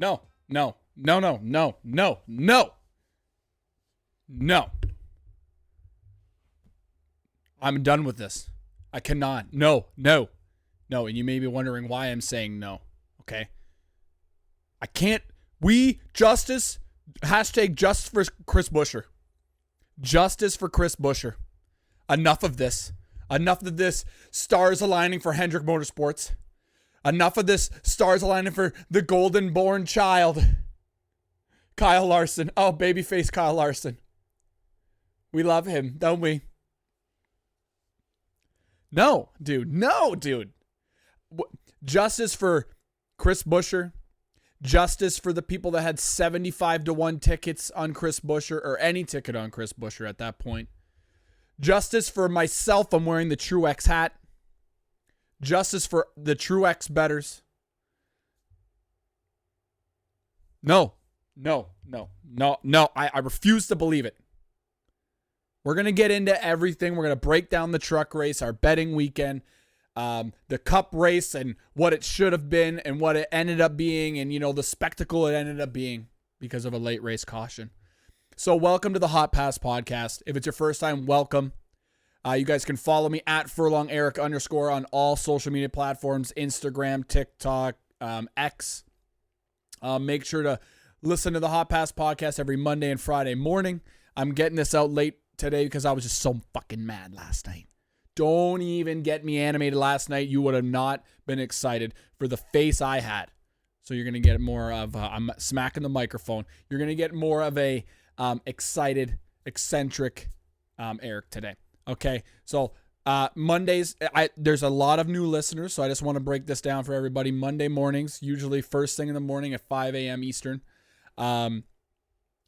No, no, no, no, no, no, no, no. I'm done with this. I cannot. No, no, no. And you may be wondering why I'm saying no. Okay. I can't. Justice, hashtag justice for Chris Buescher. Justice for Chris Buescher. Enough of this. Enough of this stars aligning for Hendrick Motorsports. Enough of this stars aligning for the golden born child. Kyle Larson. Oh, babyface Kyle Larson. We love him, don't we? No, dude. No, dude. Justice for Chris Buescher. Justice for the people that had 75-1 tickets on Chris Buescher, or any ticket on Chris Buescher at that point. Justice for myself. I'm wearing the Truex hat. Justice for the Truex bettors. No. I refuse to believe it. We're going to get into everything. We're going to break down the truck race, our betting weekend, the cup race and what it should have been and what it ended up being, and, the spectacle it ended up being because of a late race caution. So welcome to the Hot Pass Podcast. If it's your first time, welcome. You guys can follow me at @FurlongEric_ on all social media platforms, Instagram, TikTok, X. Make sure to listen to the Hot Pass Podcast every Monday and Friday morning. I'm getting this out late today because I was just so fucking mad last night. Don't even get me animated last night. You would have not been excited for the face I had. So you're going to get more of, I'm smacking the microphone. You're going to get more of a excited, eccentric Eric today. Okay, so Mondays, there's a lot of new listeners, so I just want to break this down for everybody. Monday mornings, usually first thing in the morning at 5 a.m. Eastern,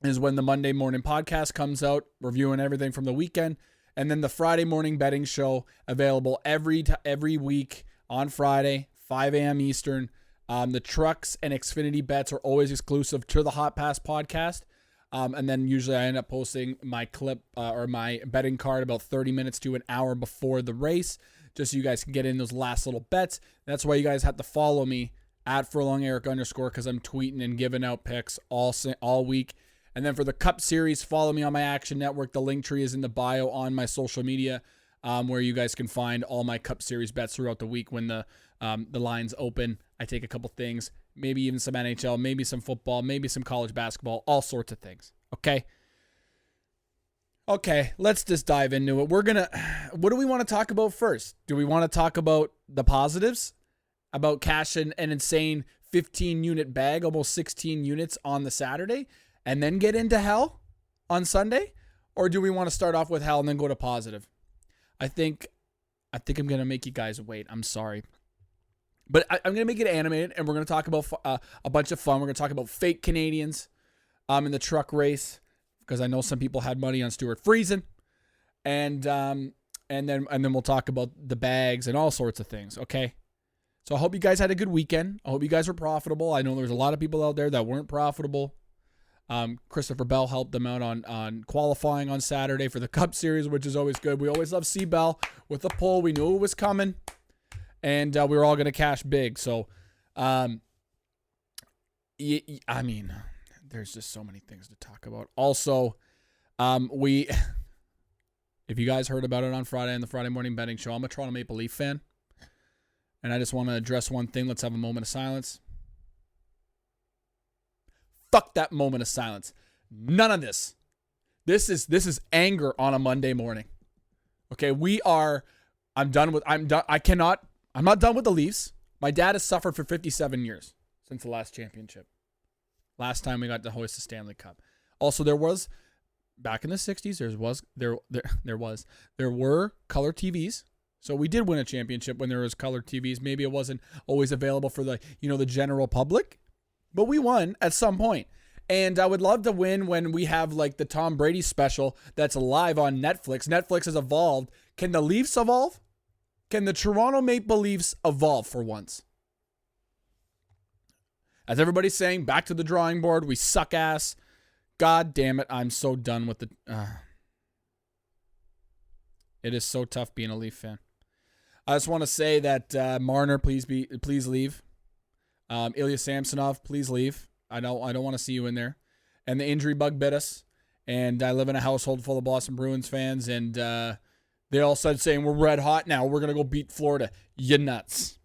is when the Monday morning podcast comes out, reviewing everything from the weekend. And then the Friday morning betting show, available every week on Friday, 5 a.m. Eastern. The trucks and Xfinity bets are always exclusive to the Hot Pass Podcast. And then usually I end up posting my clip or my betting card about 30 minutes to an hour before the race, just so you guys can get in those last little bets. That's why you guys have to follow me at @FurlongEric_, because I'm tweeting and giving out picks all week. And then for the Cup Series, follow me on my Action Network. The link tree is in the bio on my social media, where you guys can find all my Cup Series bets throughout the week when the lines open. I take a couple things, maybe even some NHL, maybe some football, maybe some college basketball, all sorts of things. Okay, let's just dive into it. What do we want to talk about first? Do we want to talk about the positives? About cashing an insane 15-unit bag, almost 16 units on the Saturday, and then get into hell on Sunday? Or do we want to start off with hell and then go to positive? I think I'm going to make you guys wait. I'm sorry. But I'm going to make it animated, and we're going to talk about a bunch of fun. We're going to talk about fake Canadians in the truck race, because I know some people had money on Stuart Friesen. And then we'll talk about the bags and all sorts of things, okay? So I hope you guys had a good weekend. I hope you guys were profitable. I know there's a lot of people out there that weren't profitable. Christopher Bell helped them out on qualifying on Saturday for the Cup Series, which is always good. We always love C. Bell with the pull. We knew it was coming, and we were all going to cash big. So, I mean, there's just so many things to talk about. Also, if you guys heard about it on Friday in the Friday morning betting show, I'm a Toronto Maple Leaf fan, and I just want to address one thing. Let's have a moment of silence. Fuck that moment of silence. None of this. This is anger on a Monday morning. Okay, I'm not done with the Leafs. My dad has suffered for 57 years since the last championship. Last time we got to hoist the Stanley Cup. Also, there was, back in the 60s, there were color TVs. So we did win a championship when there was color TVs. Maybe it wasn't always available for the general public. But we won at some point. And I would love to win when we have like the Tom Brady special that's live on Netflix. Netflix has evolved. Can the Leafs evolve? Can the Toronto Maple Leafs evolve for once? As everybody's saying, back to the drawing board. We suck ass. God damn it. I'm so done with the... It is so tough being a Leaf fan. I just want to say that Marner, please leave. Ilya Samsonov, please leave. I don't want to see you in there. And the injury bug bit us. And I live in a household full of Boston Bruins fans, and they all started saying, we're red hot now. We're going to go beat Florida. You nuts.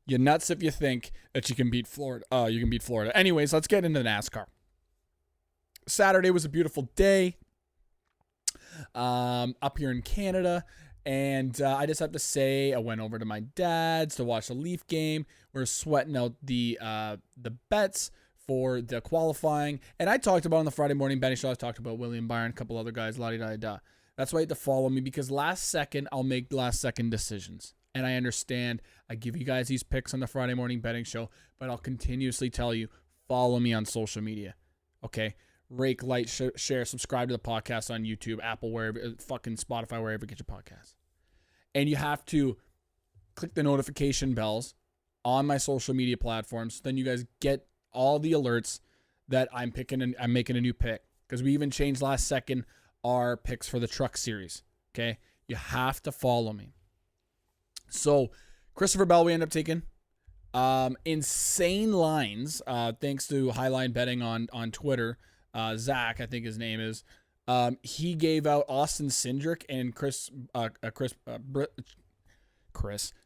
You nuts if you think that you can beat Florida. You can beat Florida. Anyways, let's get into NASCAR. Saturday was a beautiful day up here in Canada. And I just have to say, I went over to my dad's to watch the Leaf game. We're sweating out the bets for the qualifying. And I talked about on the Friday morning betting show, I talked about William Byron, a couple other guys, la-di-da-da. That's why you have to follow me, because last second, I'll make last second decisions. And I understand I give you guys these picks on the Friday morning betting show, but I'll continuously tell you, follow me on social media. Okay? Rake, like, share, subscribe to the podcast on YouTube, Apple, wherever, fucking Spotify, wherever you get your podcasts. And you have to click the notification bells on my social media platforms. Then you guys get all the alerts that I'm making a new pick, because we even changed last second our picks for the truck series. Okay, you have to follow me. So Christopher Bell, we end up taking insane lines. Thanks to Highline Betting on Twitter, Zach, I think his name is. He gave out Austin Cindric and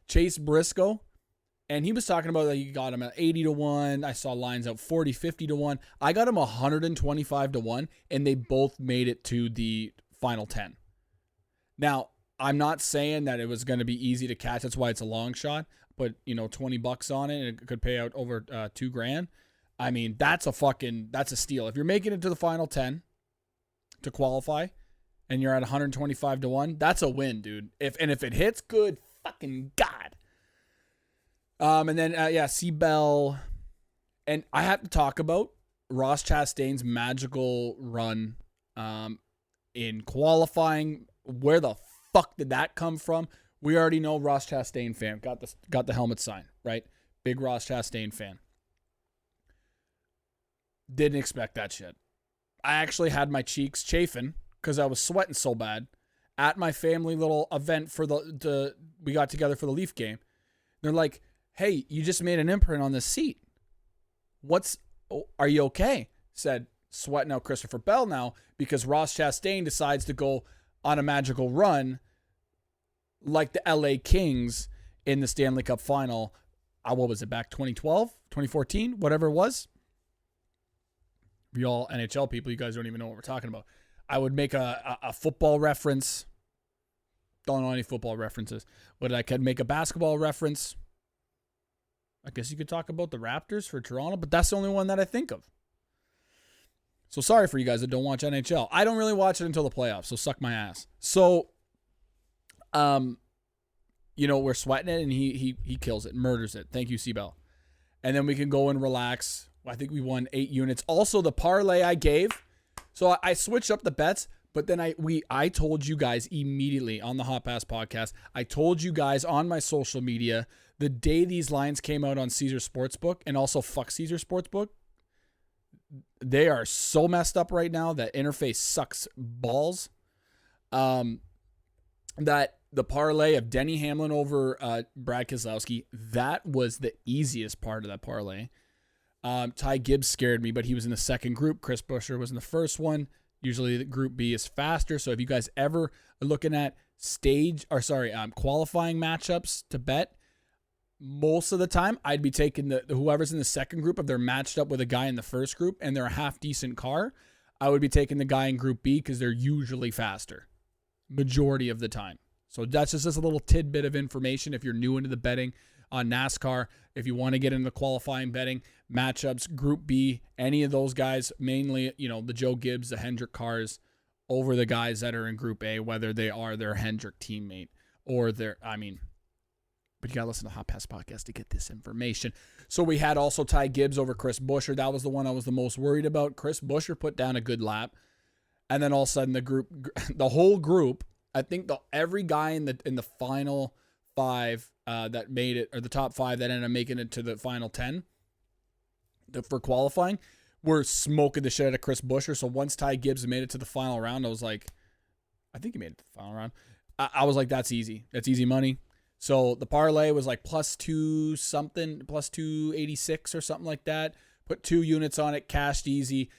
Chase Briscoe. And he was talking about that he got him at 80-1. I saw lines out 40, 50-1. I got him 125-1, and they both made it to the final 10. Now, I'm not saying that it was going to be easy to catch. That's why it's a long shot. But, $20 on it, and it could pay out over $2,000. I mean, that's a steal. If you're making it to the final 10 to qualify, and you're at 125-1, that's a win, dude. If it hits, good fucking God. And then, Seabell. And I have to talk about Ross Chastain's magical run in qualifying. Where the fuck did that come from? We already know Ross Chastain fan. Got the helmet sign, right? Big Ross Chastain fan. Didn't expect that shit. I actually had my cheeks chafing because I was sweating so bad at my family little event for we got together for the Leaf game. They're like, hey, you just made an imprint on this seat. Are you okay? Said, sweating out Christopher Bell now because Ross Chastain decides to go on a magical run like the LA Kings in the Stanley Cup final. What was it, back 2012, 2014, whatever it was? You all NHL people, you guys don't even know what we're talking about. I would make a football reference. Don't know any football references. But I could make a basketball reference. I guess you could talk about the Raptors for Toronto, but that's the only one that I think of. So sorry for you guys that don't watch NHL. I don't really watch it until the playoffs, so suck my ass. So, we're sweating it, and he kills it, murders it. Thank you, Seabell. And then we can go and relax. I think we won 8 units. Also, the parlay I gave. So I switched up the bets, but then I told you guys immediately on the Hot Pass podcast. I told you guys on my social media the day these lines came out on Caesar Sportsbook, and also fuck Caesar Sportsbook. They are so messed up right now. That interface sucks balls. That the parlay of Denny Hamlin over Brad Keselowski, that was the easiest part of that parlay. Ty Gibbs scared me, but he was in the second group. Chris Buescher was in the first one. Usually the group B is faster. So if you guys ever are looking at qualifying matchups to bet, most of the time I'd be taking the whoever's in the second group. If they're matched up with a guy in the first group and they're a half decent car, I would be taking the guy in group B because they're usually faster majority of the time. So that's just a little tidbit of information if you're new into the betting on NASCAR. If you want to get into qualifying betting matchups, Group B, any of those guys, mainly, the Joe Gibbs, the Hendrick cars, over the guys that are in Group A, whether they are their Hendrick teammate or but you got to listen to Hot Pass Podcast to get this information. So we had also Ty Gibbs over Chris Buescher. That was the one I was the most worried about. Chris Buescher put down a good lap. And then all of a sudden the whole group, I think every guy in the final 5 that made it, or the top 5 that ended up making it to the final 10 for qualifying, were smoking the shit out of Chris Buescher. So once Ty Gibbs made it to the final round, I was like, I think he made it to the final round. I was like, that's easy. That's easy money. So the parlay was like plus 2 something, plus 286 or something like that. Put 2 units on it, cashed easy.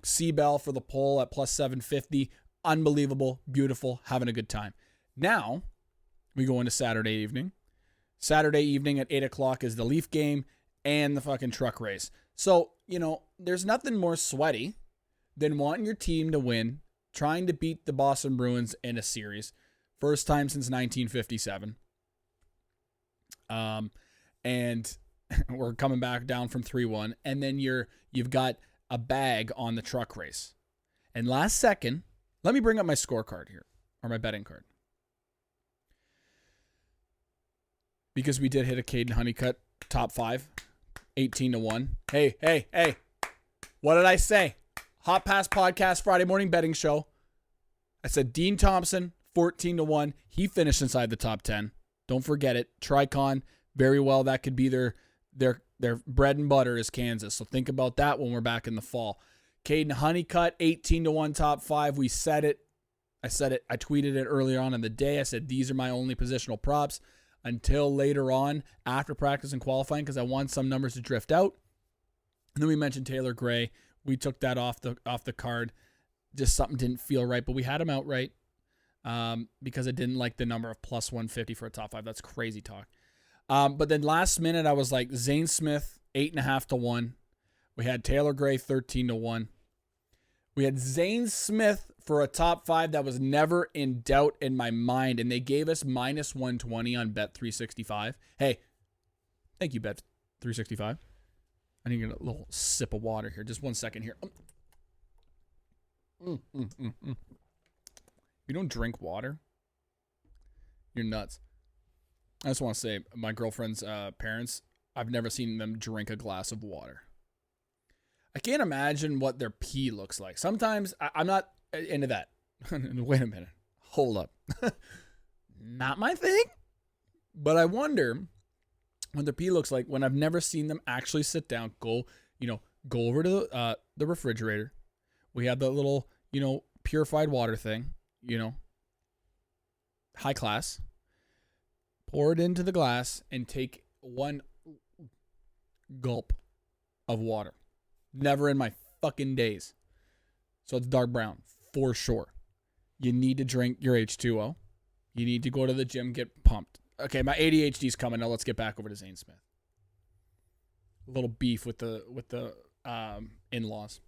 C-Bell for the pole at plus 750. Unbelievable, beautiful, having a good time. Now, we go into Saturday evening. Saturday evening at 8 o'clock is the Leaf game and the fucking truck race. So, there's nothing more sweaty than wanting your team to win, trying to beat the Boston Bruins in a series. First time since 1957. And we're coming back down from 3-1. And then you've got a bag on the truck race. And last second, let me bring up my scorecard here, or my betting card. Because we did hit a Caden Honeycutt top 5, 18-1. Hey. What did I say? Hot Pass Podcast Friday morning betting show. I said Dean Thompson, 14-1. He finished inside the top 10. Don't forget it. Tricon, very well. That could be their bread and butter is Kansas. So think about that when we're back in the fall. Caden Honeycutt, 18-1 top 5. We said it. I said it. I tweeted it earlier on in the day. I said these are my only positional props until later on after practice and qualifying because I want some numbers to drift out. And then we mentioned Taylor Gray. We took that off the card. Just something didn't feel right, but we had him outright because I didn't like the number of plus 150 for a top 5. That's crazy talk. But then last minute, I was like Zane Smith, 8.5-1. We had Taylor Gray, 13-1. We had Zane Smith for a top 5 that was never in doubt in my mind, and they gave us minus 120 on Bet365. Hey, thank you, Bet365. I need to get a little sip of water here. Just 1 second here. You don't drink water? You're nuts. I just want to say, my girlfriend's parents, I've never seen them drink a glass of water. I can't imagine what their pee looks like. Sometimes, I'm not into that. Wait a minute. Hold up. Not my thing. But I wonder what their pee looks like when I've never seen them actually sit down, go over to the refrigerator. We have the little, purified water thing, high class. Pour it into the glass and take 1 gulp of water. Never in my fucking days. So it's dark brown, for sure. You need to drink your H2O. You need to go to the gym, get pumped. Okay, my ADHD's coming. Now let's get back over to Zane Smith. A little beef with the in-laws.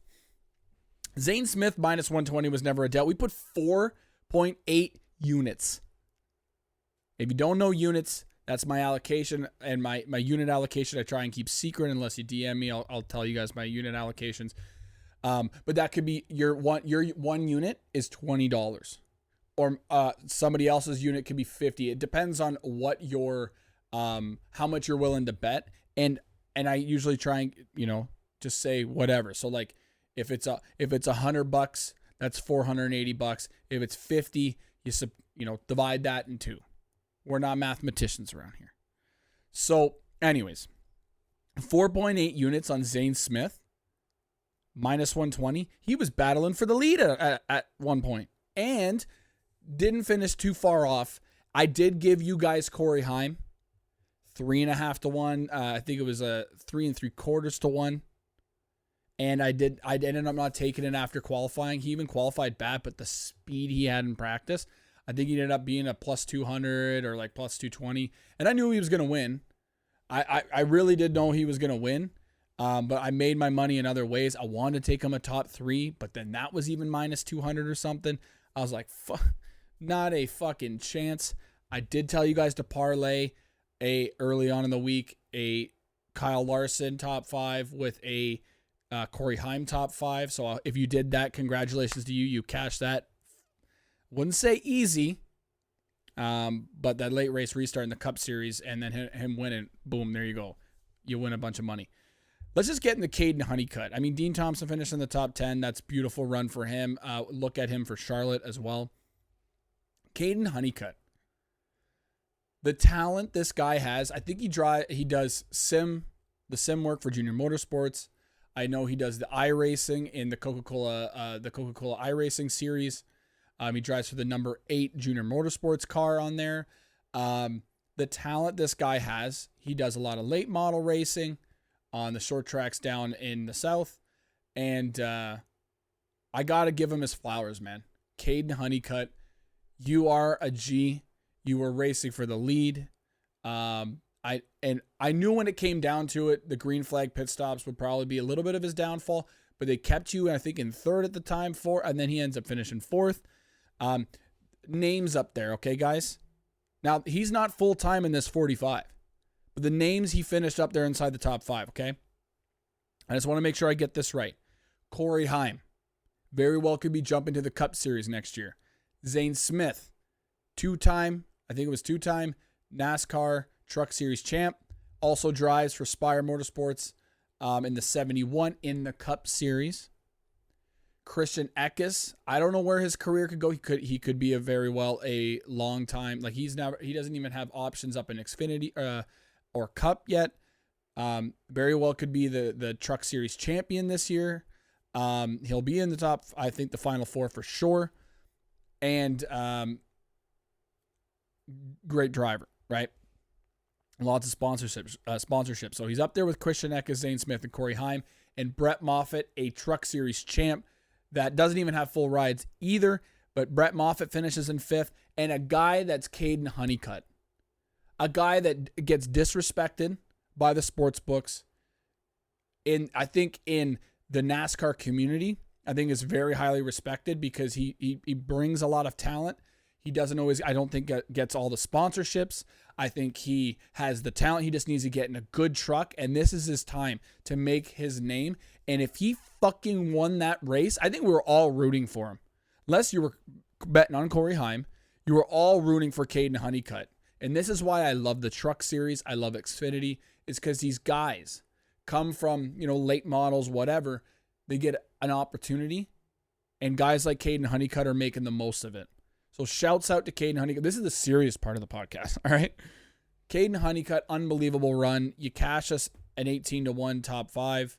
Zane Smith minus 120 was never a doubt. We put 4.8 units. If you don't know units, that's my allocation, and my unit allocation I try and keep secret unless you DM me. I'll tell you guys my unit allocations. But that could be your one unit is $20, or somebody else's unit could be $50. It depends on what your how much you're willing to bet, and I usually try and just say whatever. So like if it's $100, that's $480. If it's 50, you divide that in 2. We're not mathematicians around here. So, anyways, 4.8 units on Zane Smith, minus 120. He was battling for the lead at one point and didn't finish too far off. I did give you guys Corey Heim, 3.5-1. I think it was a 3 3/4-1. And I ended up not taking it after qualifying. He even qualified bad, but the speed he had in practice, I think he ended up being a plus 200 or like plus 220. And I knew he was going to win. I really did know he was going to win. But I made my money in other ways. I wanted to take him a top 3, but then that was even minus 200 or something. I was like, not a fucking chance. I did tell you guys to parlay early on in the week, a Kyle Larson top 5 with a Corey Heim top 5. So if you did that, congratulations to you. You cashed that. Wouldn't say easy, but that late race restart in the Cup Series and then him winning, boom, there you go. You win a bunch of money. Let's just get into Caden Honeycutt. I mean, Dean Thompson finished in the top 10. That's a beautiful run for him. Look at him for Charlotte as well. Caden Honeycutt. The talent this guy has, I think he does the sim work for Junior Motorsports. I know he does the iRacing in the Coca-Cola iRacing series. He drives for the number 8 Junior Motorsports car on there. The talent this guy has, he does a lot of late model racing. on the short tracks down in the South. And I got to give him his flowers, man. Caden Honeycutt, you are a G. You were racing for the lead. I knew when it came down to it, the green flag pit stops would probably be a little bit of his downfall, but they kept you, I think, in third at the time, and then he ends up finishing fourth. Names up there, okay, guys? Now, he's not full-time in this 45, but the names he finished up there inside the top 5, okay? I just want to make sure I get this right. Corey Heim, very well could be jumping to the Cup Series next year. Zane Smith, two-time NASCAR Truck Series champ, also drives for Spire Motorsports in the 71 in the Cup Series. Christian Eckes, I don't know where his career could go. He could be a long time. Like he doesn't even have options up in Xfinity or Cup yet. Very well could be the Truck Series champion this year. He'll be in the top, I think, the Final Four for sure. And great driver, right? Lots of sponsorships. So he's up there with Christian Eckes, Zane Smith, and Corey Heim. And Brett Moffitt, a Truck Series champ that doesn't even have full rides either. But Brett Moffitt finishes in 5th. And a guy that's Caden Honeycutt. A guy that gets disrespected by the sports books. I think in the NASCAR community, I think is very highly respected because he brings a lot of talent. He doesn't always, I don't think, gets all the sponsorships. I think he has the talent. He just needs to get in a good truck, and this is his time to make his name. And if he fucking won that race, I think we were all rooting for him. Unless you were betting on Corey Heim, you were all rooting for Caden Honeycutt. And this is why I love the Truck Series. I love Xfinity. It's because these guys come from, late models, whatever. They get an opportunity, and guys like Caden Honeycutt are making the most of it. So shouts out to Caden Honeycutt. This is the serious part of the podcast, all right? Caden Honeycutt, unbelievable run. You cash us an 18-1 top 5.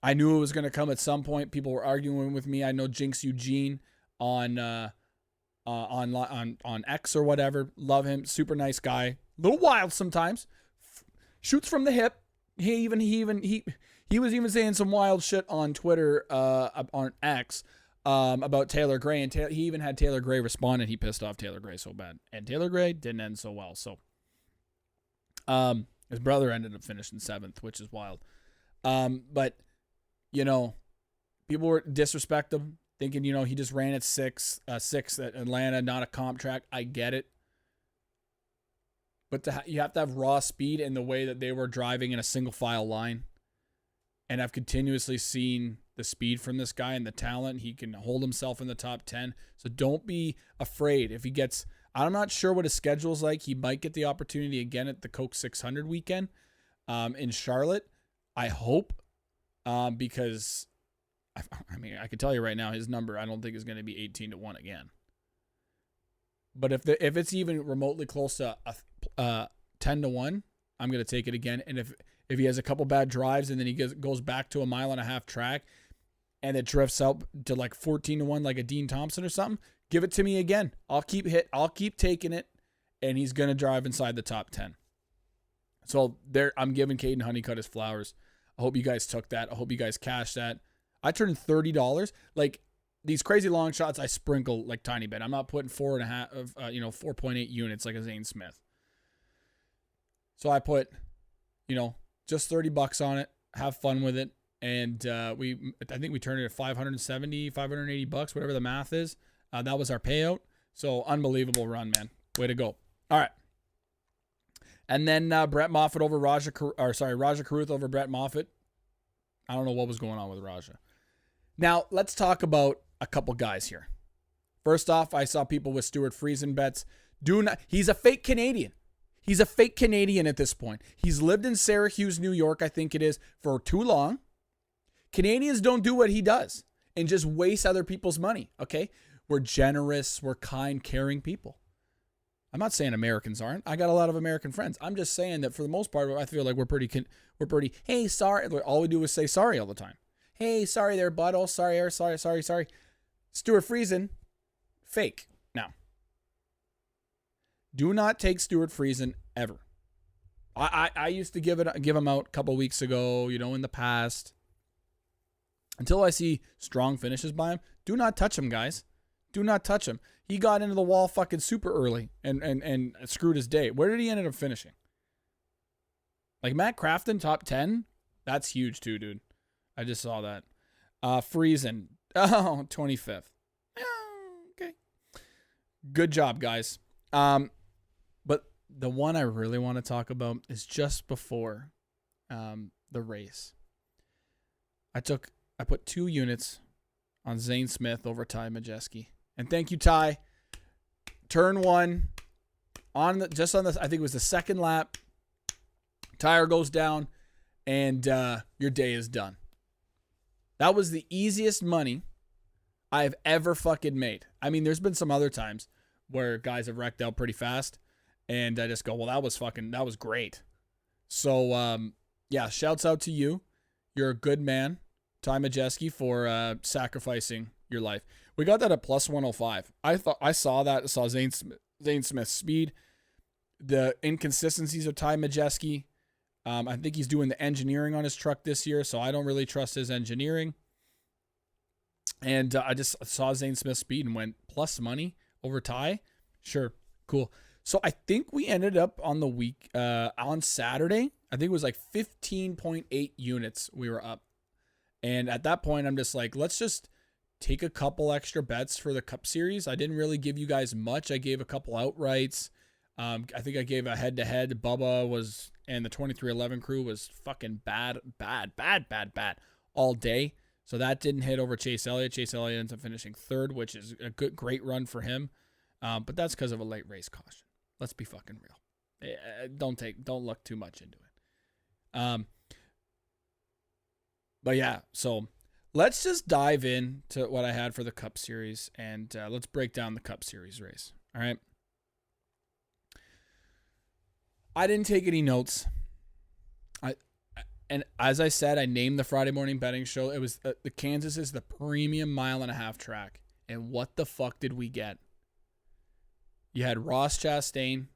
I knew it was going to come at some point. People were arguing with me. I know Jinx Eugene on X or whatever. Love him. Super nice guy. A little wild sometimes. Shoots from the hip. He was even saying some wild shit on Twitter on X. About Taylor Gray, and he even had Taylor Gray respond, and he pissed off Taylor Gray so bad. And Taylor Gray didn't end so well. So, his brother ended up finishing 7th, which is wild. But people were disrespect him, thinking he just ran at 6 at Atlanta, not a comp track. I get it, but you have to have raw speed in the way that they were driving in a single file line. And I've continuously seen the speed from this guy and the talent. He can hold himself in the top 10. So don't be afraid. If he gets, I'm not sure what his schedule's like. He might get the opportunity again at the Coke 600 weekend in Charlotte. I hope because, I can tell you right now, his number I don't think is going to be 18-1 again. But if it's even remotely close to 10-1, I'm going to take it again. And if he has a couple bad drives and then he goes back to a 1.5 mile track and it drifts out to like 14-1 like a Dean Thompson or something, give it to me again. I'll keep taking it, and he's going to drive inside the top 10. So there, I'm giving Caden Honeycutt his flowers. I hope you guys took that. I hope you guys cashed that. I turned $30. Like these crazy long shots, I sprinkle like tiny bit. I'm not putting 4.8 units like a Zane Smith. So I put, just $30 on it. Have fun with it. And I think we turned it at $580, whatever the math is. That was our payout. So unbelievable run, man. Way to go. All right. And then Brett Moffitt over Raja Caruth over Brett Moffitt. I don't know what was going on with Raja. Now, let's talk about a couple guys here. First off, I saw people with Stuart Friesen bets. He's a fake Canadian. He's a fake Canadian at this point. He's lived in Syracuse, New York, I think it is, for too long. Canadians don't do what he does and just waste other people's money, okay? We're generous, we're kind, caring people. I'm not saying Americans aren't. I got a lot of American friends. I'm just saying that for the most part, I feel like we're pretty, hey, sorry. All we do is say sorry all the time. Hey, sorry there, bud. Oh, sorry. Stuart Friesen, fake. Now, do not take Stuart Friesen ever. I used to give him out a couple weeks ago, in the past. Until I see strong finishes by him, do not touch him, guys. Do not touch him. He got into the wall fucking super early and screwed his day. Where did he end up finishing? Like Matt Crafton, top 10? That's huge too, dude. I just saw that. Friesen. 25th. Okay. Good job, guys. But the one I really want to talk about is just before the race. I put 2 units on Zane Smith over Ty Majeski. And thank you, Ty. Turn 1 I think it was the second lap. Tire goes down and your day is done. That was the easiest money I've ever fucking made. I mean, there's been some other times where guys have wrecked out pretty fast and I just go, well, that was great. So, yeah, shouts out to you. You're a good man, Ty Majeski, for sacrificing your life. We got that at plus 105. I saw Zane Smith's speed, the inconsistencies of Ty Majeski. I think he's doing the engineering on his truck this year, so I don't really trust his engineering. And I just saw Zane Smith's speed and went plus money over Ty. Sure, cool. So I think we ended up on the week on Saturday. I think it was like 15.8 units we were up. And at that point, I'm just like, let's just take a couple extra bets for the Cup Series. I didn't really give you guys much. I gave a couple outrights. I think I gave a head-to-head. Bubba and the 2311 crew was fucking bad all day. So that didn't hit over Chase Elliott. Chase Elliott ends up finishing 3rd, which is a great run for him. But that's because of a late race caution. Let's be fucking real. Don't look too much into it. But yeah, so let's just dive into what I had for the Cup Series, and let's break down the Cup Series race. All right. I didn't take any notes. And as I said, I named the Friday morning betting show. It was the Kansas is the premium 1.5 mile track. And what the fuck did we get? You had Ross Chastain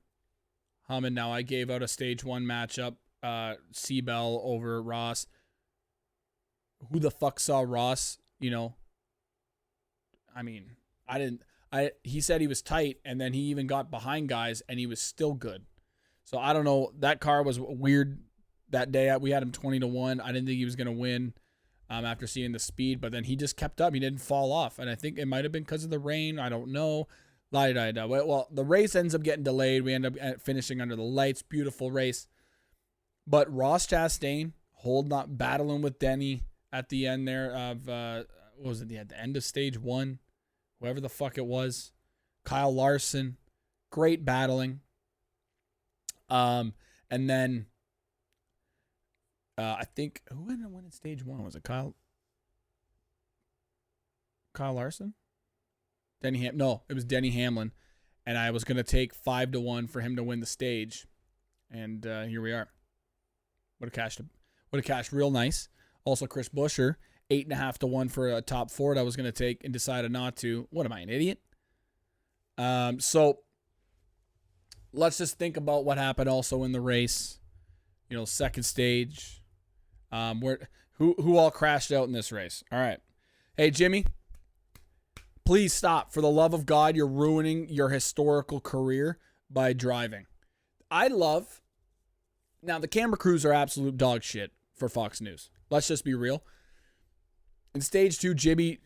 humming. Now I gave out a stage 1 matchup. Seabell over Ross. Who the fuck saw Ross? I mean, he said he was tight, and then he even got behind guys, and he was still good. So I don't know. That car was weird that day. We had him 20-1. I didn't think he was going to win after seeing the speed, but then he just kept up. He didn't fall off, and I think it might have been because of the rain. I don't know. Well, the race ends up getting delayed. We end up finishing under the lights. Beautiful race. But Ross Chastain battling with Denny at the end there of, what was it, at the end of stage 1? Whoever the fuck it was. Kyle Larson. Great battling. And then I think who ended up winning stage 1? Was it Kyle Larson? No, it was Denny Hamlin, and I was gonna take 5-1 for him to win the stage, and here we are. Would have cashed real nice. Also, Chris Buescher 8.5-1 for a top 4 that I was gonna take and decided not to. What am I, an idiot? So let's just think about what happened also in the race. Second stage. Who all crashed out in this race? All right. Hey, Jimmy, please stop. For the love of God, you're ruining your historical career by driving. Now, the camera crews are absolute dog shit for Fox News. Let's just be real. In stage 2, Jimmy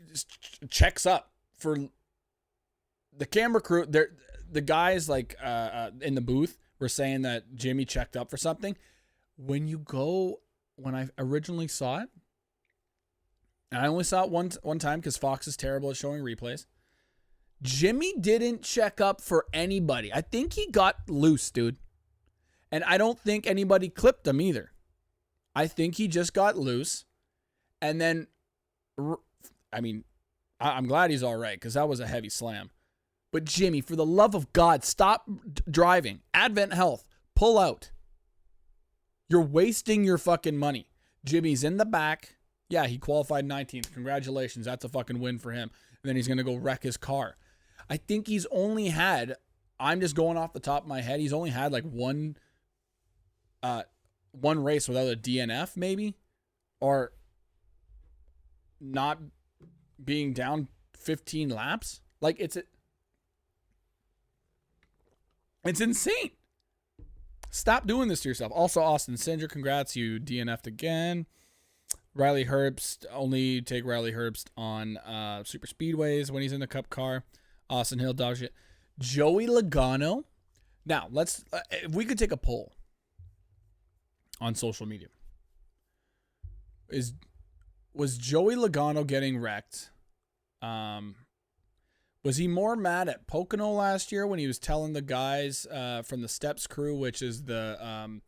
checks up for the camera crew. The guys in the booth were saying that Jimmy checked up for something. When I originally saw it, and I only saw it one time because Fox is terrible at showing replays. Jimmy didn't check up for anybody. I think he got loose, dude. And I don't think anybody clipped him either. I think he just got loose. And then, I mean, I'm glad he's all right because that was a heavy slam. But Jimmy, for the love of God, stop driving. Advent Health, pull out. You're wasting your fucking money. Jimmy's in the back. Yeah, he qualified 19th. Congratulations. That's a fucking win for him. And then he's going to go wreck his car. I think he's only had, I'm just going off the top of my head, he's only had like one one race without a DNF, maybe, or not being down 15 laps. Like, it's insane. Stop doing this to yourself. Also, Austin Singer, congrats, you DNF'd again. Riley Herbst, only take Riley Herbst on super speedways when he's in the cup car. Austin Hill, dog shit. Joey Logano. Now, let's if we could take a poll on social media. Was Joey Logano getting wrecked? Was he more mad at Pocono last year when he was telling the guys from the Steps crew, which is the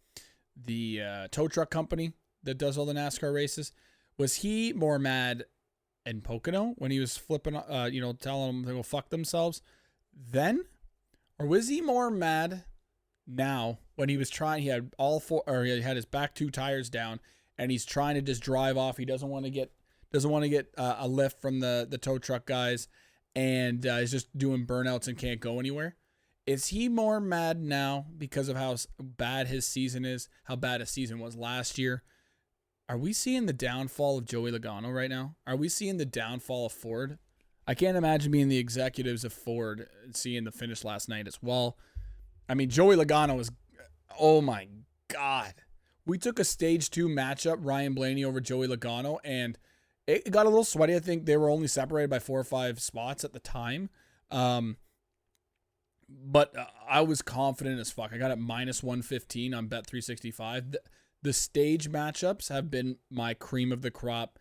tow truck company that does all the NASCAR races? Was he more mad in Pocono when he was flipping, telling them to go fuck themselves then? Or was he more mad now when he was trying, he had he had his back 2 tires down and he's trying to just drive off. He doesn't want to get a lift from the tow truck guys, and is just doing burnouts and can't go anywhere. Is he more mad now because of how bad his season is, how bad his season was last year? Are we seeing the downfall of Joey Logano right now? Are we seeing the downfall of Ford? I can't imagine being the executives of Ford and seeing the finish last night as well. I mean, Joey Logano was, oh my God. We took a stage 2 matchup, Ryan Blaney over Joey Logano, and it got a little sweaty. I think they were only separated by 4 or 5 spots at the time. But I was confident as fuck. I got it minus 115 on Bet365. The stage matchups have been my cream of the crop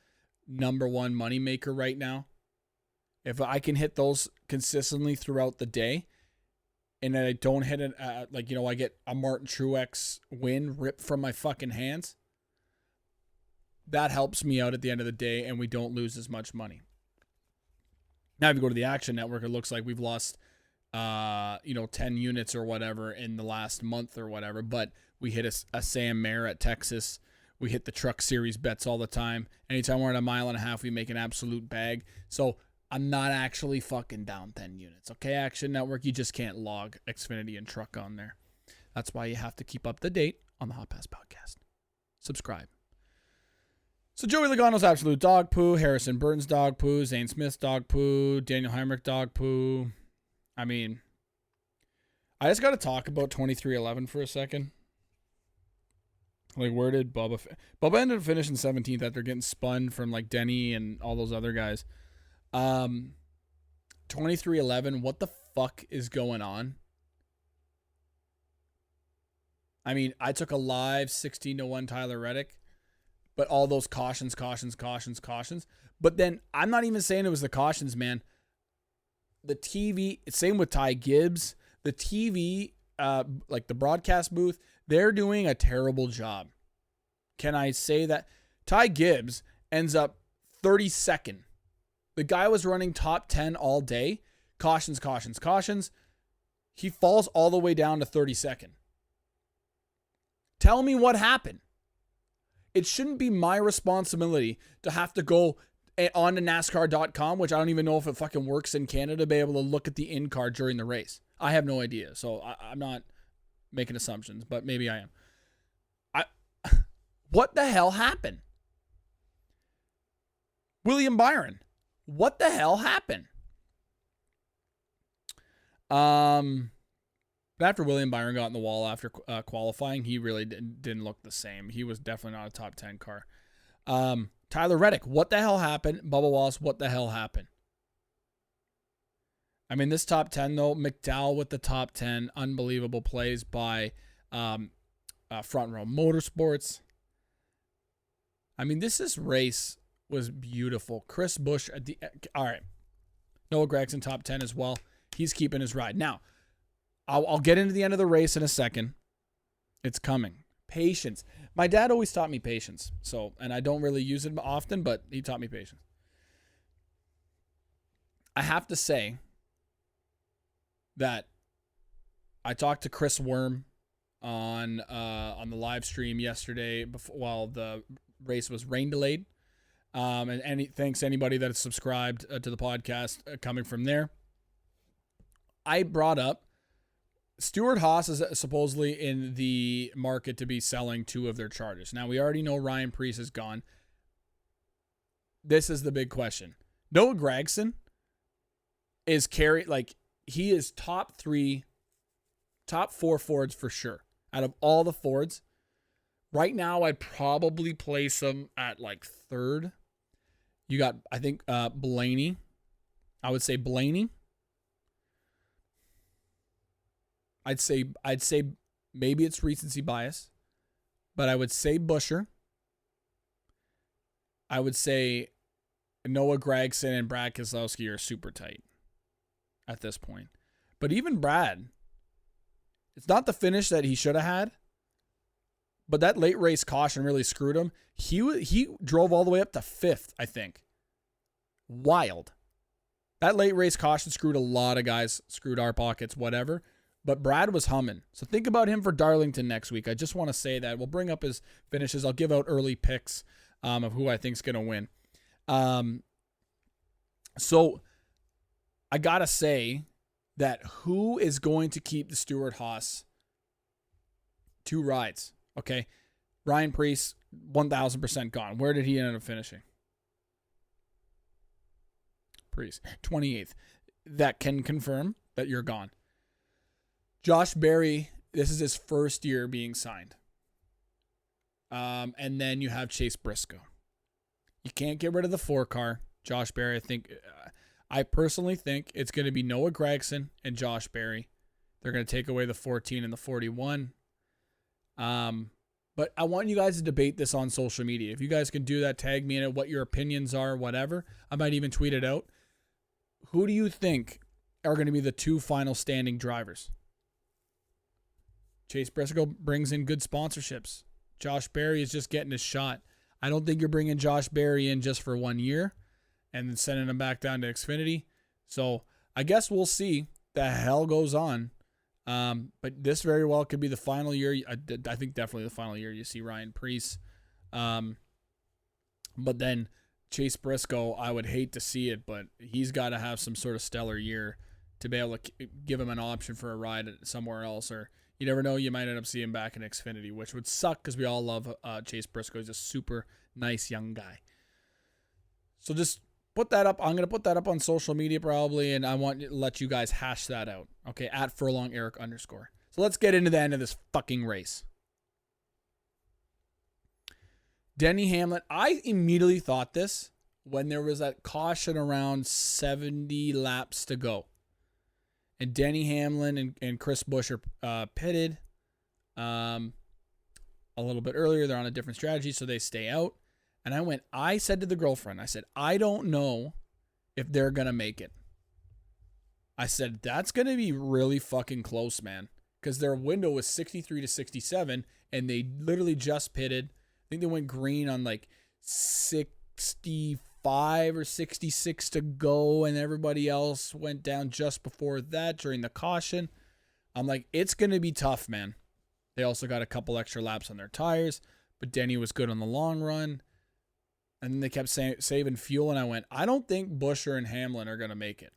number 1 moneymaker right now. If I can hit those consistently throughout the day, and then I don't hit it, I get a Martin Truex win ripped from my fucking hands, that helps me out at the end of the day, and we don't lose as much money. Now, if you go to the Action Network, it looks like we've lost, 10 units or whatever in the last month or whatever, but we hit a Sam Mayer at Texas. We hit the Truck Series bets all the time. Anytime we're at a mile and a half, we make an absolute bag. So I'm not actually fucking down 10 units. Okay, Action Network, you just can't log Xfinity and Truck on there. That's why you have to keep up to date on the Hot Pass Podcast. Subscribe. So Joey Logano's absolute dog poo, Harrison Burton's dog poo, Zane Smith's dog poo, Daniel Heinrich dog poo. I mean, I just got to talk about 2311 for a second. Like, where did Bubba... Bubba ended up finishing 17th after getting spun from, like, Denny and all those other guys. 2311, what the fuck is going on? I mean, I took a live 16-1 Tyler Reddick, but all those cautions. But then, I'm not even saying it was the cautions, man. The TV, same with Ty Gibbs. The TV, like the broadcast booth, they're doing a terrible job. Can I say that? Ty Gibbs ends up 32nd. The guy was running top 10 all day. Cautions. He falls all the way down to 32nd. Tell me what happened. It shouldn't be my responsibility to have to go on to NASCAR.com, which I don't even know if it fucking works in Canada, to be able to look at the in-car during the race. I have no idea, so I'm not making assumptions, but maybe I am. What the hell happened? William Byron, what the hell happened? After William Byron got in the wall after qualifying, he really didn't look the same. He was definitely not a top 10 car. Tyler Reddick, what the hell happened? Bubba Wallace, what the hell happened? I mean, this top 10, though, McDowell with the top 10, unbelievable plays by Front Row Motorsports. I mean, this race was beautiful. Chris Buescher, all right. Noah Gragson, top 10 as well. He's keeping his ride. Now, I'll get into the end of the race in a second. It's coming. Patience. My dad always taught me patience. So, and I don't really use it often, but he taught me patience. I have to say that I talked to Chris Worm on the live stream yesterday while the race was rain delayed. And thanks to anybody that has subscribed to the podcast coming from there. I brought up Stewart-Haas is supposedly in the market to be selling 2 of their Chargers. Now, we already know Ryan Preece is gone. This is the big question. Noah Gragson is he is top 4 Fords for sure. Out of all the Fords, right now I'd probably place him at like 3rd. You got, I think, Blaney. I would say Blaney. I'd say maybe it's recency bias, but I would say Buescher. I would say Noah Gragson and Brad Keselowski are super tight at this point. But even Brad, it's not the finish that he should have had, but that late race caution really screwed him. He drove all the way up to 5th, I think. Wild. That late race caution screwed a lot of guys, screwed our pockets, whatever. But Brad was humming. So think about him for Darlington next week. I just want to say that. We'll bring up his finishes. I'll give out early picks of who I think is going to win. So I got to say that who is going to keep the Stewart-Haas 2 rides? Okay. Ryan Preece, 1,000% gone. Where did he end up finishing? Preece, 28th. That can confirm that you're gone. Josh Berry, this is his first year being signed. And then you have Chase Briscoe. You can't get rid of the 4-car. Josh Berry, I personally think it's going to be Noah Gragson and Josh Berry. They're going to take away the 14 and the 41. But I want you guys to debate this on social media. If you guys can do that, tag me in it, what your opinions are, whatever. I might even tweet it out. Who do you think are going to be the 2 final standing drivers? Chase Briscoe brings in good sponsorships. Josh Berry is just getting his shot. I don't think you're bringing Josh Berry in just for 1 year and then sending him back down to Xfinity. So I guess we'll see. The hell goes on. But this very well could be the final year. I think definitely the final year you see Ryan Preece. But then Chase Briscoe, I would hate to see it, but he's got to have some sort of stellar year to be able to give him an option for a ride somewhere else. Or you never know, you might end up seeing him back in Xfinity, which would suck because we all love Chase Briscoe. He's a super nice young guy. So just put that up. I'm going to put that up on social media probably, and I want to let you guys hash that out. Okay, at @FurlongEric_. So let's get into the end of this fucking race. Denny Hamlin, I immediately thought this when there was that caution around 70 laps to go. And Denny Hamlin and Chris Buescher pitted a little bit earlier. They're on a different strategy, so they stay out. And I said to the girlfriend, I said, I don't know if they're going to make it. I said, that's going to be really fucking close, man. Because their window was 63 to 67, and they literally just pitted. I think they went green on like 65 or 66 to go, and everybody else went down just before that during the caution. I'm like, it's going to be tough, man. They also got a couple extra laps on their tires, but Denny was good on the long run. And then they kept saving fuel, and I went, I don't think Buescher and Hamlin are going to make it.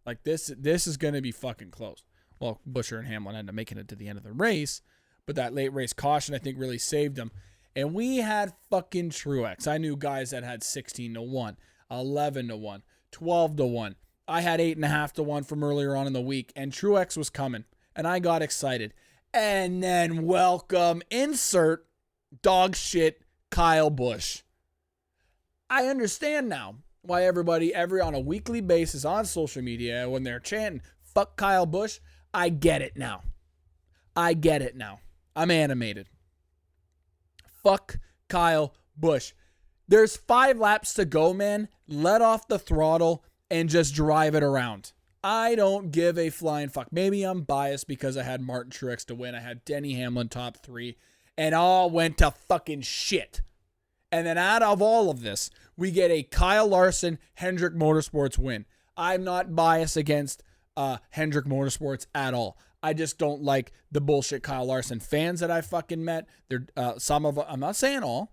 Like, this is going to be fucking close. Well, Buescher and Hamlin ended up making it to the end of the race, but that late race caution, I think, really saved them. And we had fucking Truex. I knew guys that had 16 to 1, 11 to 1, 12 to 1. I had 8.5 to 1 from earlier on in the week, and Truex was coming, and I got excited. And then welcome, insert dog shit Kyle Busch. I understand now why everybody on a weekly basis on social media, when they're chanting, fuck Kyle Busch, I get it now. I'm animated. Fuck Kyle Busch. There's 5 laps to go, man. Let off the throttle and just drive it around. I don't give a flying fuck. Maybe I'm biased because I had Martin Truex to win. I had Denny Hamlin top 3. And all went to fucking shit. And then out of all of this, we get a Kyle Larson Hendrick Motorsports win. I'm not biased against Hendrick Motorsports at all. I just don't like the bullshit Kyle Larson fans that I fucking met. They're some of them, I'm not saying all.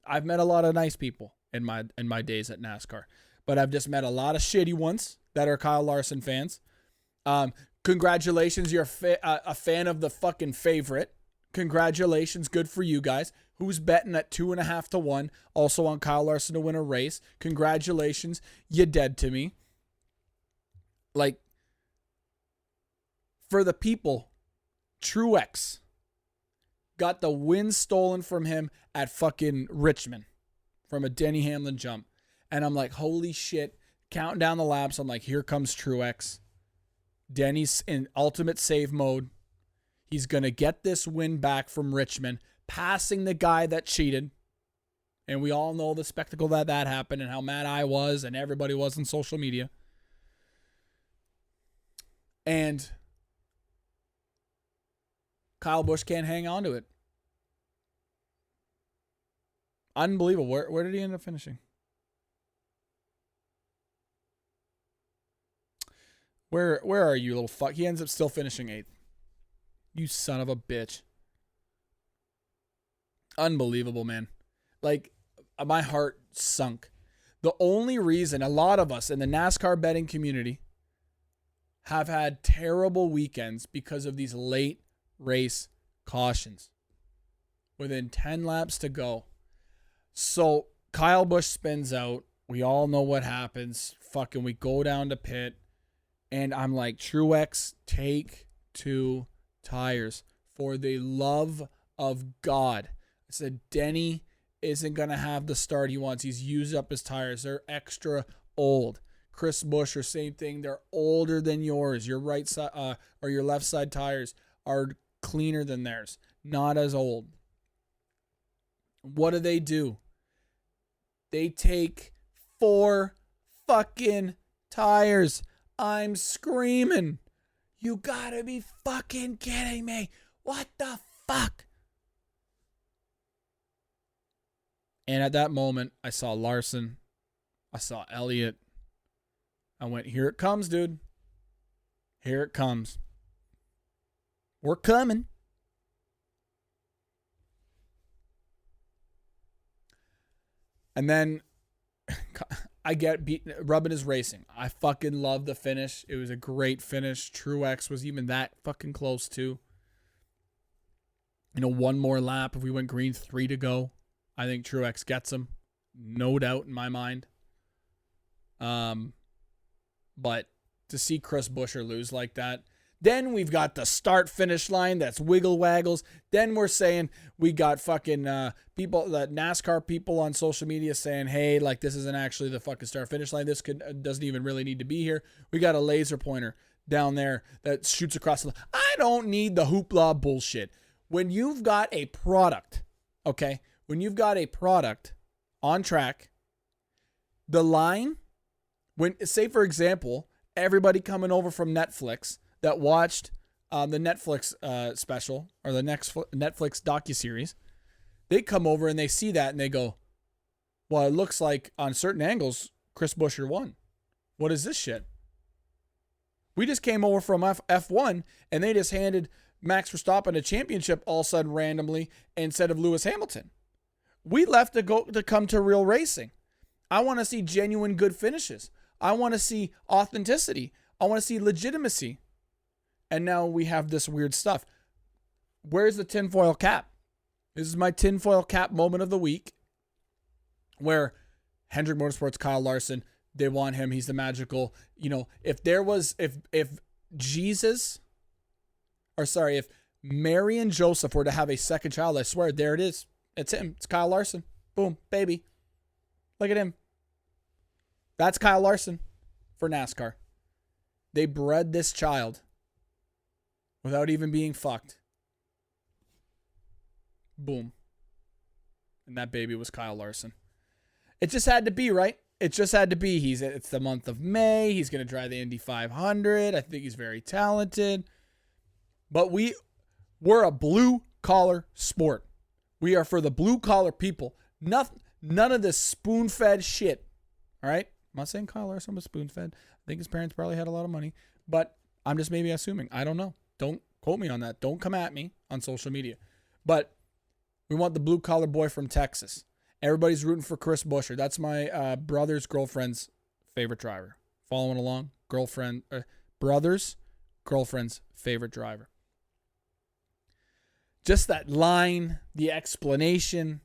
I've met a lot of nice people in my days at NASCAR, but I've just met a lot of shitty ones that are Kyle Larson fans. Congratulations, you're a fan of the fucking favorite. Congratulations, good for you guys. Who's betting at 2.5 to 1, also on Kyle Larson to win a race? Congratulations, you dead to me. Like, for the people, Truex got the win stolen from him at fucking Richmond from a Denny Hamlin jump. And I'm like, holy shit, counting down the laps. I'm like, here comes Truex. Denny's in ultimate save mode. He's going to get this win back from Richmond, passing the guy that cheated. And we all know the spectacle that happened and how mad I was and everybody was on social media. And Kyle Busch can't hang on to it. Unbelievable. Where did he end up finishing? Where are you, little fuck? He ends up still finishing 8th. You son of a bitch. Unbelievable, man. Like, my heart sunk. The only reason a lot of us in the NASCAR betting community have had terrible weekends because of these late race cautions. Within 10 laps to go. So, Kyle Busch spins out. We all know what happens. Fucking, we go down to pit. And I'm like, Truex, take 2 tires. For the love of God. I said, Denny isn't going to have the start he wants. He's used up his tires. They're extra old. Chris Buescher, same thing. They're older than yours. Your right side or your left side tires are cleaner than theirs. Not as old. What do? They take 4 fucking tires. I'm screaming. You gotta be fucking kidding me. What the fuck? And at that moment, I saw Larson. I saw Elliott. I went, here it comes, dude. Here it comes. We're coming. And then I get beaten. Rubbin is racing. I fucking love the finish. It was a great finish. Truex was even that fucking close too. You know, one more lap. If we went green, 3 to go, I think Truex gets him. No doubt in my mind. But to see Chris Buescher lose like that. Then we've got the start-finish line. That's wiggle waggles. Then we're saying we got fucking people, the NASCAR people on social media saying, hey, like this isn't actually the fucking start-finish line. This doesn't even really need to be here. We got a laser pointer down there that shoots across the line. I don't need the hoopla bullshit. When you've got a product, okay, when you've got a product on track, the line, when, say for example, everybody coming over from Netflix that watched the Netflix special or the next Netflix docuseries, they come over and they see that and they go, well, it looks like on certain angles, Chris Buescher won. What is this shit? We just came over from F1 and they just handed Max Verstappen a championship all of a sudden randomly instead of Lewis Hamilton. We left to come to real racing. I want to see genuine good finishes. I want to see authenticity. I want to see legitimacy. And now we have this weird stuff. Where's the tinfoil cap? This is my tinfoil cap moment of the week where Hendrick Motorsports, Kyle Larson, they want him. He's the magical, you know, if Mary and Joseph were to have a second child, I swear, there it is. It's him. It's Kyle Larson. Boom, baby. Look at him. That's Kyle Larson for NASCAR. They bred this child without even being fucked. Boom. And that baby was Kyle Larson. It just had to be, right? It just had to be. It's the month of May. He's going to drive the Indy 500. I think he's very talented. But we're a blue-collar sport. We are for the blue-collar people. None of this spoon-fed shit. All right? I'm not saying Kyle Larson was spoon-fed. I think his parents probably had a lot of money. But I'm just maybe assuming. I don't know. Don't quote me on that. Don't come at me on social media. But we want the blue-collar boy from Texas. Everybody's rooting for Chris Buescher. That's my brother's girlfriend's favorite driver. Following along. Brother's girlfriend's favorite driver. Just that line, the explanation.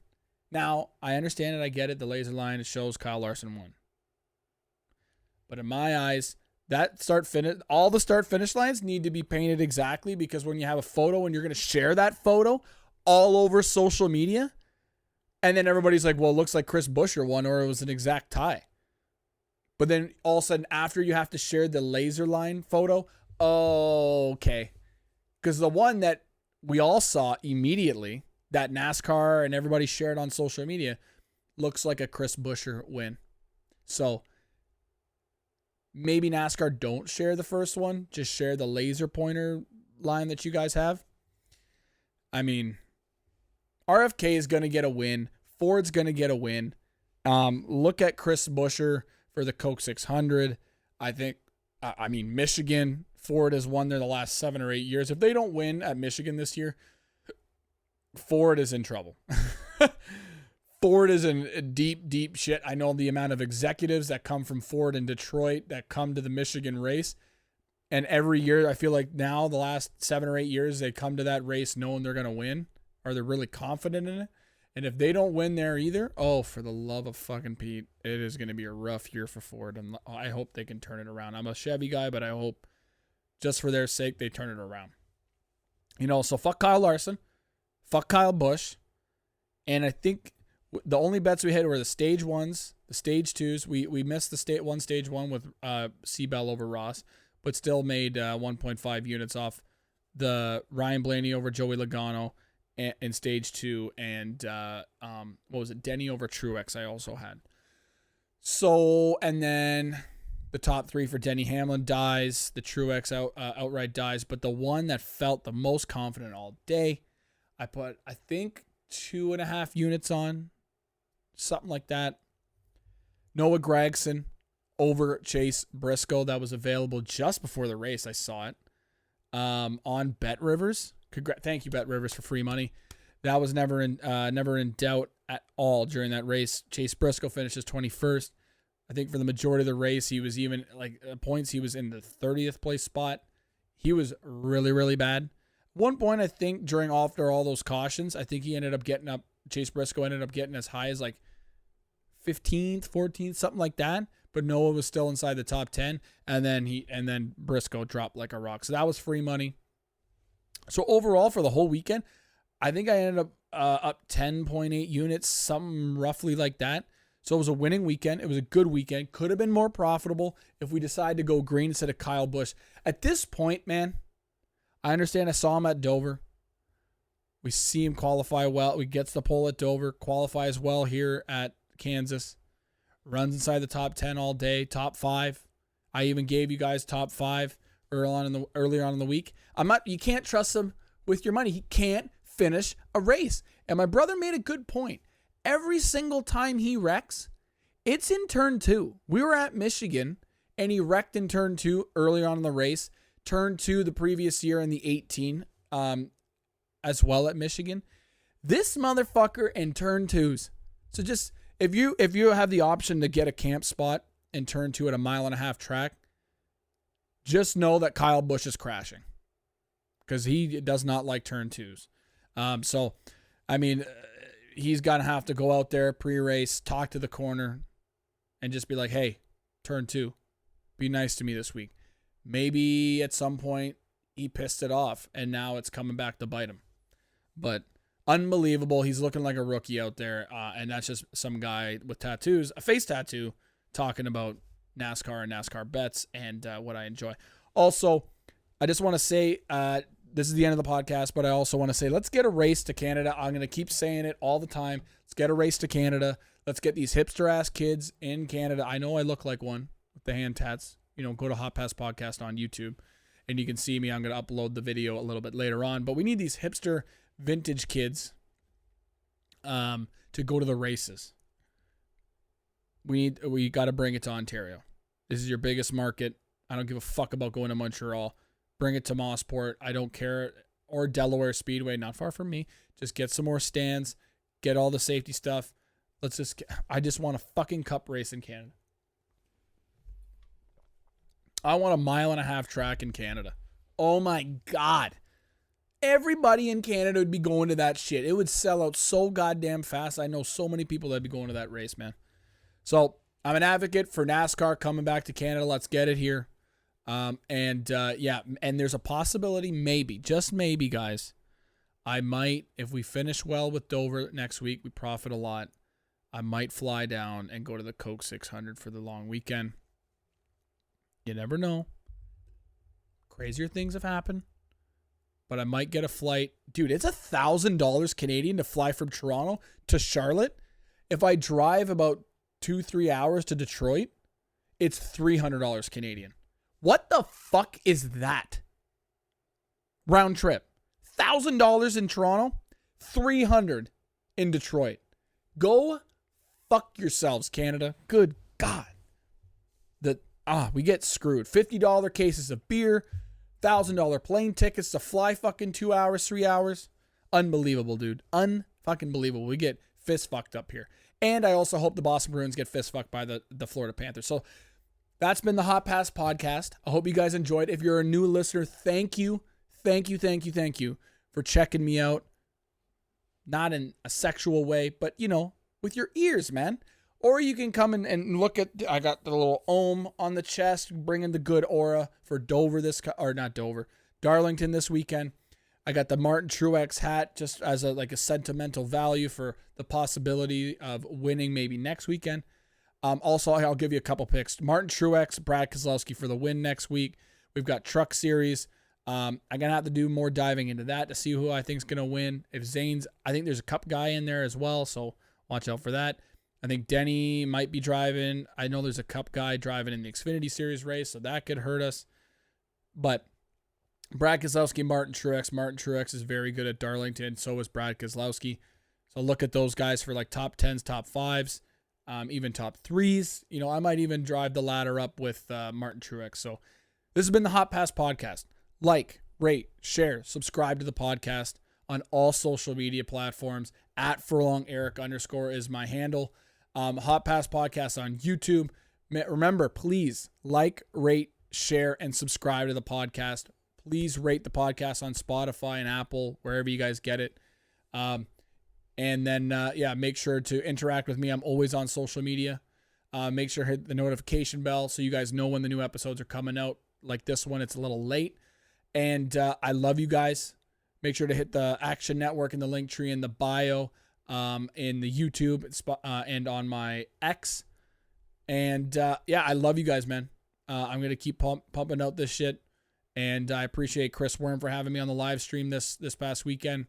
Now, I understand it. I get it. The laser line, it shows Kyle Larson won. But in my eyes, all the start-finish lines need to be painted exactly, because when you have a photo and you're going to share that photo all over social media, and then everybody's like, well, it looks like Chris Buescher won, or it was an exact tie. But then all of a sudden, after you have to share the laser line photo, okay. Because the one that we all saw immediately, that NASCAR and everybody shared on social media, looks like a Chris Buescher win. So maybe NASCAR don't share the first one, just share the laser pointer line that you guys have. I mean, RFK is going to get a win. Ford's going to get a win. Look at Chris Buescher for the Coke 600. I mean, Michigan, Ford has won there the last 7 or 8 years. If they don't win at Michigan this year, Ford is in trouble. Ford is in deep, deep shit. I know the amount of executives that come from Ford in Detroit that come to the Michigan race. And every year, I feel like now, the last 7 or 8 years, they come to that race knowing they're going to win, or they're really confident in it. And if they don't win there either, oh, for the love of fucking Pete, it is going to be a rough year for Ford. And I hope they can turn it around. I'm a Chevy guy, but I hope just for their sake, they turn it around. You know, so fuck Kyle Larson. Fuck Kyle Busch. And I think the only bets we had were the stage ones, the stage twos. We missed the stage one with Seabell over Ross, but still made 1.5 units off the Ryan Blaney over Joey Logano in stage 2, and what was it, Denny over Truex I also had. So, and then the top 3 for Denny Hamlin dies, the Truex outright dies, but the one that felt the most confident all day, I put, I think, 2.5 units on, something like that. Noah Gragson over Chase Briscoe. That was available just before the race. I saw it on Bet Rivers. Thank you, Bet Rivers, for free money. That was never in doubt at all during that race. Chase Briscoe finishes 21st. I think for the majority of the race, he was even, like, points, he was in the 30th place spot. He was really, really bad. One point, I think, after all those cautions, I think Chase Briscoe ended up getting as high as like 15th, 14th, something like that. But Noah was still inside the top 10, and then Briscoe dropped like a rock. So that was free money. So overall, for the whole weekend, I think I ended up 10.8 units, something roughly like that. So it was a winning weekend. It was a good weekend. Could have been more profitable if we decided to go green instead of Kyle Busch. At this point, man, I understand. I saw him at Dover. We see him qualify well. He gets the pole at Dover, qualifies well here at Kansas, runs inside the top 10 all day, top 5. I even gave you guys top 5 earlier on in the week. You can't trust him with your money. He can't finish a race. And my brother made a good point. Every single time he wrecks, it's in turn 2. We were at Michigan, and he wrecked in turn 2 earlier on in the race. Turn 2 the previous year in the 18, as well at Michigan. This motherfucker in turn 2s. So just, if you have the option to get a camp spot in turn 2 at a 1.5 mile track, just know that Kyle Busch is crashing, because he does not like turn 2s. So, I mean, he's going to have to go out there pre-race, talk to the corner, and just be like, hey, turn 2, be nice to me this week. Maybe at some point he pissed it off, and now it's coming back to bite him. But unbelievable. He's looking like a rookie out there, and that's just some guy with tattoos, a face tattoo, talking about NASCAR and NASCAR bets and what I enjoy. Also, I just want to say, this is the end of the podcast, but I also want to say, let's get a race to Canada. I'm going to keep saying it all the time. Let's get a race to Canada. Let's get these hipster-ass kids in Canada. I know I look like one with the hand tats. Go to HOT PASS Podcast on YouTube, and you can see me. I'm going to upload the video a little bit later on. But we need these hipster vintage kids to go to the races. We got to bring it to Ontario. This is your biggest market. I don't give a fuck about going to Montreal. Bring it to Mosport. I don't care. Or Delaware Speedway, not far from me. Just get some more stands. Get all the safety stuff. I just want a fucking cup race in Canada. I want a 1.5 mile track in Canada. Oh my God. Everybody in Canada would be going to that shit. It would sell out so goddamn fast. I know so many people that'd be going to that race, man. So I'm an advocate for NASCAR coming back to Canada. Let's get it here. And there's a possibility, maybe, just maybe, guys, I might, if we finish well with Dover next week, we profit a lot, I might fly down and go to the Coke 600 for the long weekend. You never know. Crazier things have happened. But I might get a flight. Dude, it's $1,000 Canadian to fly from Toronto to Charlotte. If I drive about 2-3 hours to Detroit, it's $300 Canadian. What the fuck is that? Round trip. $1,000 in Toronto, $300 in Detroit. Go fuck yourselves, Canada. Good God. We get screwed. $50 cases of beer, $1,000 plane tickets to fly fucking 2 hours, 3 hours. Unbelievable, dude. Unfucking believable. We get fist fucked up here. And I also hope the Boston Bruins get fist fucked by the Florida Panthers. So that's been the Hot Pass podcast. I hope you guys enjoyed. If you're a new listener, thank you for checking me out. Not in a sexual way, but, with your ears, man. Or you can come and look at, I got the little ohm on the chest, bringing the good aura for Darlington this weekend. I got the Martin Truex hat just as a sentimental value for the possibility of winning maybe next weekend. Also, I'll give you a couple picks. Martin Truex, Brad Keselowski for the win next week. We've got Truck Series. I'm going to have to do more diving into that to see who I think is going to win. If Zane's, I think there's a Cup guy in there as well, so watch out for that. I think Denny might be driving. I know there's a Cup guy driving in the Xfinity Series race, so that could hurt us. But Brad Keselowski, Martin Truex. Martin Truex is very good at Darlington. So is Brad Keselowski. So look at those guys for like top 10s, top 5s, even top 3s. I might even drive the ladder up with Martin Truex. So this has been the Hot Pass podcast. Like, rate, share, subscribe to the podcast on all social media platforms. @FurlongEric_ is my handle. Hot Pass Podcast on YouTube. Remember, please like, rate, share, and subscribe to the podcast. Please rate the podcast on Spotify and Apple, wherever you guys get it. And then, make sure to interact with me. I'm always on social media. Make sure to hit the notification bell so you guys know when the new episodes are coming out. Like this one, it's a little late. And I love you guys. Make sure to hit the Action Network in the link tree in the bio, in the YouTube, and on my X. And I love you guys, man. I'm going to keep pumping out this shit. And I appreciate Chris Worm for having me on the live stream this past weekend.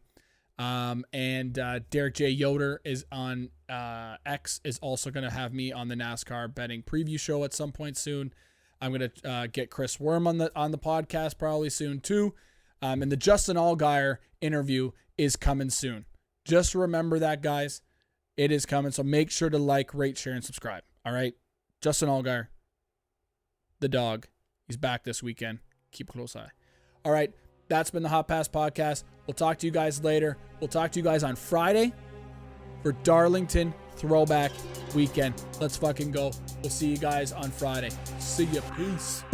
And Derek J. Yoder is on X, is also going to have me on the NASCAR betting preview show at some point soon. I'm going to get Chris Worm on the podcast probably soon too. And the Justin Allgaier interview is coming soon. Just remember that, guys. It is coming. So make sure to like, rate, share, and subscribe. All right. Justin Allgaier, the dog. He's back this weekend. Keep a close eye. All right. That's been the Hot Pass podcast. We'll talk to you guys later. We'll talk to you guys on Friday for Darlington Throwback Weekend. Let's fucking go. We'll see you guys on Friday. See ya. Peace.